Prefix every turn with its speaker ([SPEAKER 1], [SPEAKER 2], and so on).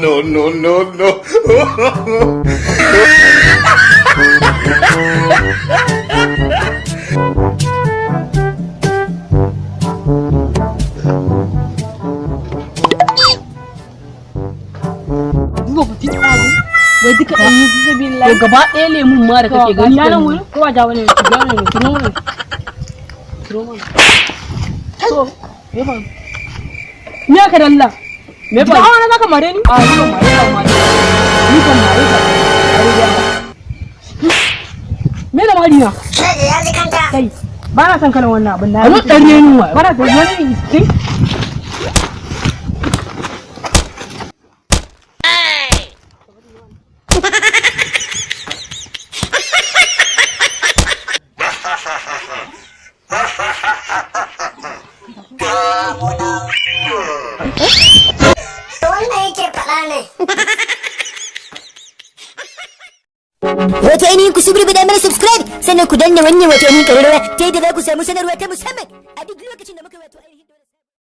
[SPEAKER 1] No, no, no, no.
[SPEAKER 2] Duba ba titi abu. Wai duka ɗan yi bisa billahi. To gaba ɗaya lemun ma da kake gani. Ya nan wuri? Ko a ja wani? Ja wani? Kiro wani? Kiro wani? So, me ba? Me aka dalla? Me ba? Ba wani zaka mare ni? A ni ban mare ka mare. Ni ban mare ka. Me da mari na?
[SPEAKER 3] Ya ji kanta.
[SPEAKER 2] Kai, ba na san kalan wannan abin da. Alo ɗan renu wa. Ba na san wani instinct.
[SPEAKER 3] Wannan yake faɗa ne.
[SPEAKER 4] Wato ainihin ku subscribe da mana subscribe sannan ku danna wannan wato ainihin ƙararrawa ta yadda za ku samu sanarwa ta musamman.